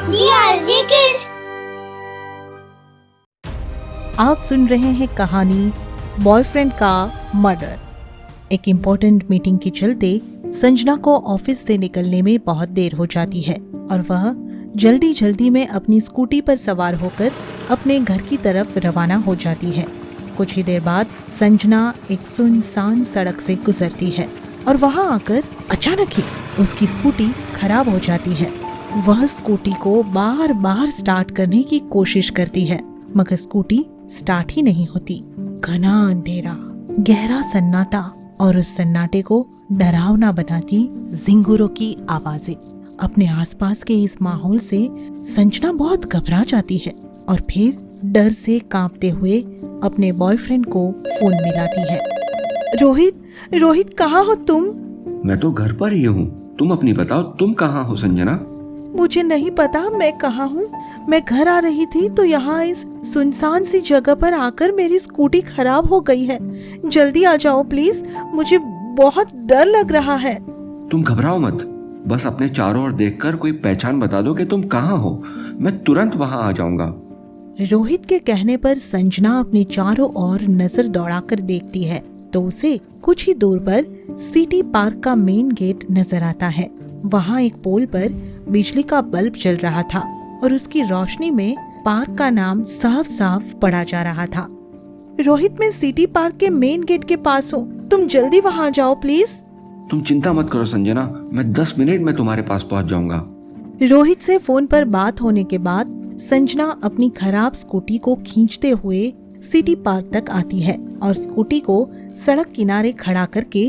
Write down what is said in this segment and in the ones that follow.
DRJ Kids। आप सुन रहे हैं कहानी बॉयफ्रेंड का मर्डर। एक इम्पोर्टेंट मीटिंग के चलते संजना को ऑफिस से निकलने में बहुत देर हो जाती है और वह जल्दी जल्दी में अपनी स्कूटी पर सवार होकर अपने घर की तरफ रवाना हो जाती है। कुछ ही देर बाद संजना एक सुनसान सड़क से गुजरती है और वहां आकर अचानक ही उसकी स्कूटी खराब हो जाती है। वह स्कूटी को बार बार स्टार्ट करने की कोशिश करती है मगर स्कूटी स्टार्ट ही नहीं होती। घना अंधेरा, गहरा सन्नाटा और उस सन्नाटे को डरावना बनाती जिंगुरों की आवाजें। अपने आसपास के इस माहौल से संजना बहुत घबरा जाती है और फिर डर से कांपते हुए अपने बॉयफ्रेंड को फोन मिलाती है। रोहित कहाँ हो तुम? मैं तो घर पर ही हूँ। तुम अपनी बताओ, तुम कहाँ हो संजना? मुझे नहीं पता मैं कहाँ हूँ। मैं घर आ रही थी तो यहाँ इस सुनसान सी जगह पर आकर मेरी स्कूटी खराब हो गई है। जल्दी आ जाओ प्लीज, मुझे बहुत डर लग रहा है। तुम घबराओ मत, बस अपने चारों ओर देखकर कोई पहचान बता दो कि तुम कहाँ हो, मैं तुरंत वहाँ आ जाऊंगा। रोहित के कहने पर संजना अपने चारों ओर नजर दौड़ाकर देखती है तो उसे कुछ ही दूर पर सिटी पार्क का मेन गेट नजर आता है। वहाँ एक पोल पर बिजली का बल्ब जल रहा था और उसकी रोशनी में पार्क का नाम साफ साफ पढ़ा जा रहा था। रोहित, मैं सिटी पार्क के मेन गेट के पास हूँ, तुम जल्दी वहाँ जाओ प्लीज। तुम चिंता मत करो संजना, मैं 10 मिनट में तुम्हारे पास पहुँच जाऊंगा। रोहित से फोन पर बात होने के बाद संजना अपनी खराब स्कूटी को खींचते हुए सिटी पार्क तक आती है और स्कूटी को सड़क किनारे खड़ा करके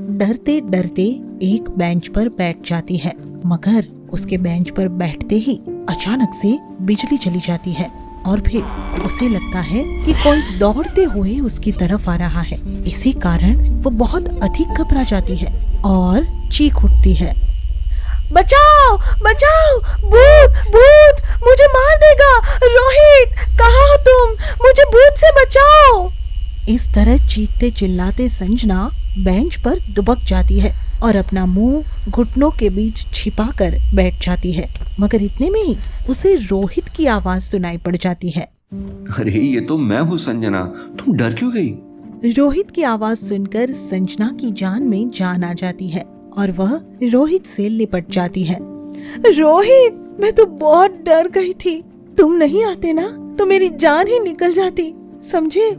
डरते डरते एक बेंच पर बैठ जाती है। मगर उसके बेंच पर बैठते ही अचानक से बिजली चली जाती है और फिर उसे लगता है कि कोई दौड़ते हुए उसकी तरफ आ रहा है। इसी कारण वो बहुत अधिक घबरा जाती है और चीख उठती है, बचाओ बचाओ, भूत मुझे मार देगा। रोहित, कहाँ हो तुम? मुझे भूत से बचाओ। इस तरह चीखते चिल्लाते संजना बेंच पर दुबक जाती है और अपना मुंह घुटनों के बीच छिपा कर बैठ जाती है। मगर इतने में ही उसे रोहित की आवाज सुनाई पड़ जाती है। अरे ये तो मैं हूँ संजना, तुम डर क्यों गई? रोहित की आवाज सुनकर संजना की जान में जान आ जाती है और वह रोहित से लिपट जाती है। रोहित, मैं तो बहुत डर गई थी, तुम नहीं आते ना तो मेरी जान ही निकल जाती, समझे?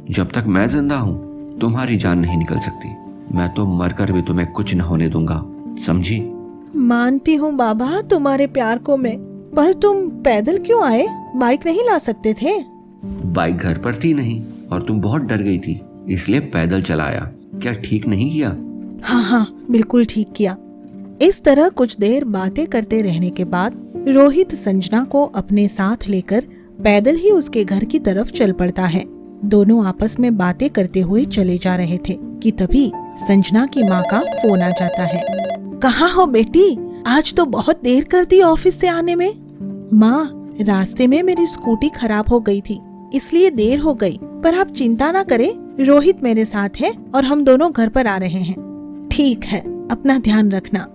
जब तक मैं जिंदा हूँ तुम्हारी जान नहीं निकल सकती। मैं तो मरकर भी तुम्हें कुछ न होने दूंगा, समझी? मानती हूँ बाबा तुम्हारे प्यार को मैं, पर तुम पैदल क्यों आए? बाइक नहीं ला सकते थे? बाइक घर पर थी नहीं और तुम बहुत डर गई थी, इसलिए पैदल चलाया। क्या ठीक नहीं किया? हाँ, बिल्कुल ठीक किया। इस तरह कुछ देर बातें करते रहने के बाद रोहित संजना को अपने साथ लेकर पैदल ही उसके घर की तरफ चल पड़ता है। दोनों आपस में बातें करते हुए चले जा रहे थे कि तभी संजना की माँ का फोन आ जाता है। कहाँ हो बेटी? आज तो बहुत देर कर दी ऑफिस से आने में। माँ, रास्ते में मेरी स्कूटी खराब हो गई थी इसलिए देर हो गई, पर आप चिंता ना करें, रोहित मेरे साथ है और हम दोनों घर पर आ रहे हैं। ठीक है, अपना ध्यान रखना।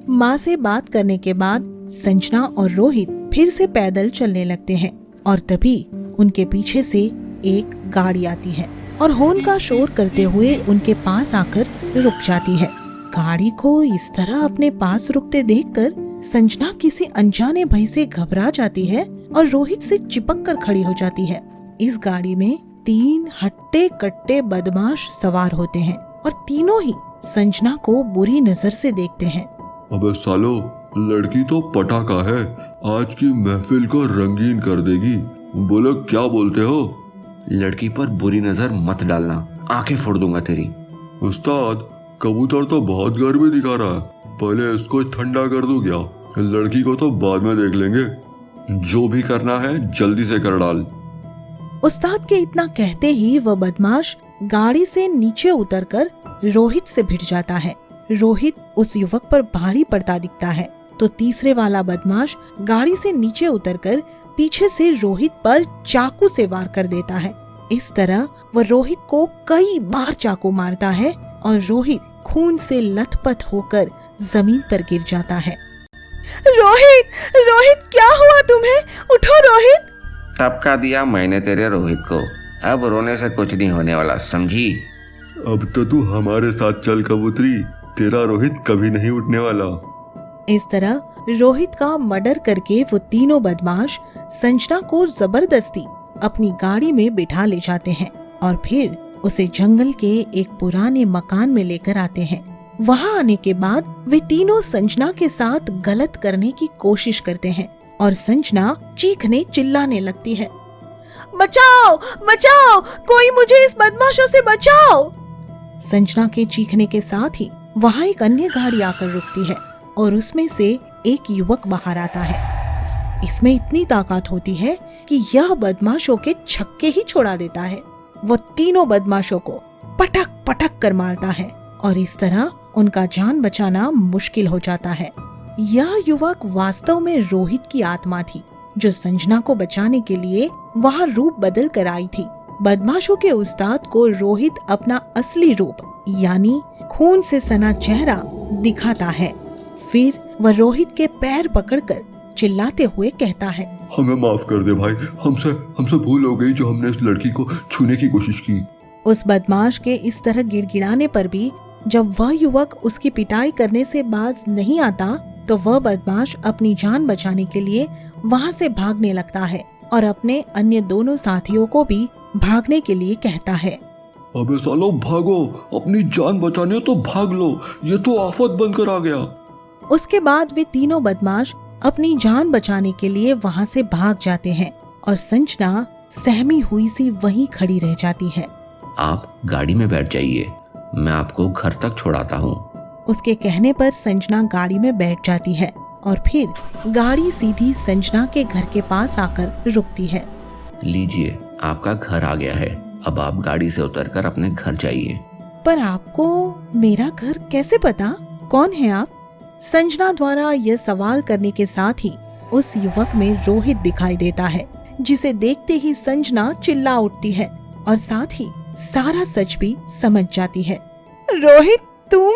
माँ से बात करने के बाद संजना और रोहित फिर से पैदल चलने लगते हैं और तभी उनके पीछे से एक गाड़ी आती है और हॉर्न का शोर करते हुए उनके पास आकर रुक जाती है। गाड़ी को इस तरह अपने पास रुकते देखकर संजना किसी अनजाने भय से घबरा जाती है और रोहित से चिपक कर खड़ी हो जाती है। इस गाड़ी में 3 हट्टे कट्टे बदमाश सवार होते हैं और तीनों ही संजना को बुरी नजर से देखते हैं। अबे सालो, लड़की तो पटाखा है, आज की महफिल को रंगीन कर देगी। बोलो क्या बोलते हो? लड़की पर बुरी नजर मत डालना, आंखें फोड़ दूंगा तेरी। उस्ताद, कबूतर तो बहुत गर्मी दिखा रहा है, पहले इसको ठंडा कर दूं क्या? लड़की को तो बाद में देख लेंगे। जो भी करना है जल्दी से कर डाल। उस्ताद के इतना कहते ही वह बदमाश गाड़ी से नीचे उतरकर रोहित से भिड़ जाता है। रोहित उस युवक पर भारी पड़ता दिखता है तो तीसरे वाला बदमाश गाड़ी से नीचे उतरकर पीछे से रोहित पर चाकू से वार कर देता है। इस तरह वह रोहित को कई बार चाकू मारता है और रोहित खून से लथपथ होकर जमीन पर गिर जाता है। रोहित, रोहित क्या हुआ तुम्हें? उठो रोहित। टपका दिया मैंने तेरे रोहित को, अब रोने से कुछ नहीं होने वाला, समझी? अब तो तू हमारे साथ चल कबूतरी, तेरा रोहित कभी नहीं उठने वाला। इस तरह रोहित का मर्डर करके वो तीनों बदमाश संजना को जबरदस्ती अपनी गाड़ी में बिठा ले जाते हैं और फिर उसे जंगल के एक पुराने मकान में लेकर आते हैं। वहां आने के बाद वे तीनों संजना के साथ गलत करने की कोशिश करते हैं और संजना चीखने चिल्लाने लगती है, बचाओ बचाओ, कोई मुझे इस बदमाशों से बचाओ। संजना के चीखने के साथ ही वहां एक अन्य गाड़ी आकर रुकती है और उसमें से एक युवक बाहर आता है। इसमें इतनी ताकत होती है कि यह बदमाशों के छक्के ही छोड़ा देता है। वो तीनों बदमाशों को पटक पटक कर मारता है और इस तरह उनका जान बचाना मुश्किल हो जाता है। यह युवक वास्तव में रोहित की आत्मा थी, जो संजना को बचाने के लिए वहां रूप बदल कर आई थी। बदमाशों के उस्ताद को रोहित अपना असली रूप यानी खून से सना चेहरा दिखाता है। फिर वह रोहित के पैर पकड़कर चिल्लाते हुए कहता है, हमें माफ कर दे भाई, हमसे भूल हो गई जो हमने इस लड़की को छूने की कोशिश की। उस बदमाश के इस तरह गिड़गिड़ाने पर भी जब वह युवक उसकी पिटाई करने से बाज नहीं आता तो वह बदमाश अपनी जान बचाने के लिए वहां से भागने लगता है और अपने अन्य दोनों साथियों को भी भागने के लिए कहता है। अबे सालो भागो, अपनी जान बचाने तो भाग लो, ये तो आफत बनकर आ गया। उसके बाद वे तीनों बदमाश अपनी जान बचाने के लिए वहां से भाग जाते हैं और संजना सहमी हुई सी वहीं खड़ी रह जाती है। आप गाड़ी में बैठ जाइए, मैं आपको घर तक छोड़ाता हूँ। उसके कहने पर संजना गाड़ी में बैठ जाती है और फिर गाड़ी सीधी संजना के घर के पास आकर रुकती है। लीजिए, आपका घर आ गया है, अब आप गाड़ी से उतरकर अपने घर जाइए। पर आपको मेरा घर कैसे पता? कौन है आप? संजना द्वारा यह सवाल करने के साथ ही उस युवक में रोहित दिखाई देता है, जिसे देखते ही संजना चिल्ला उठती है और साथ ही सारा सच भी समझ जाती है। रोहित तुम?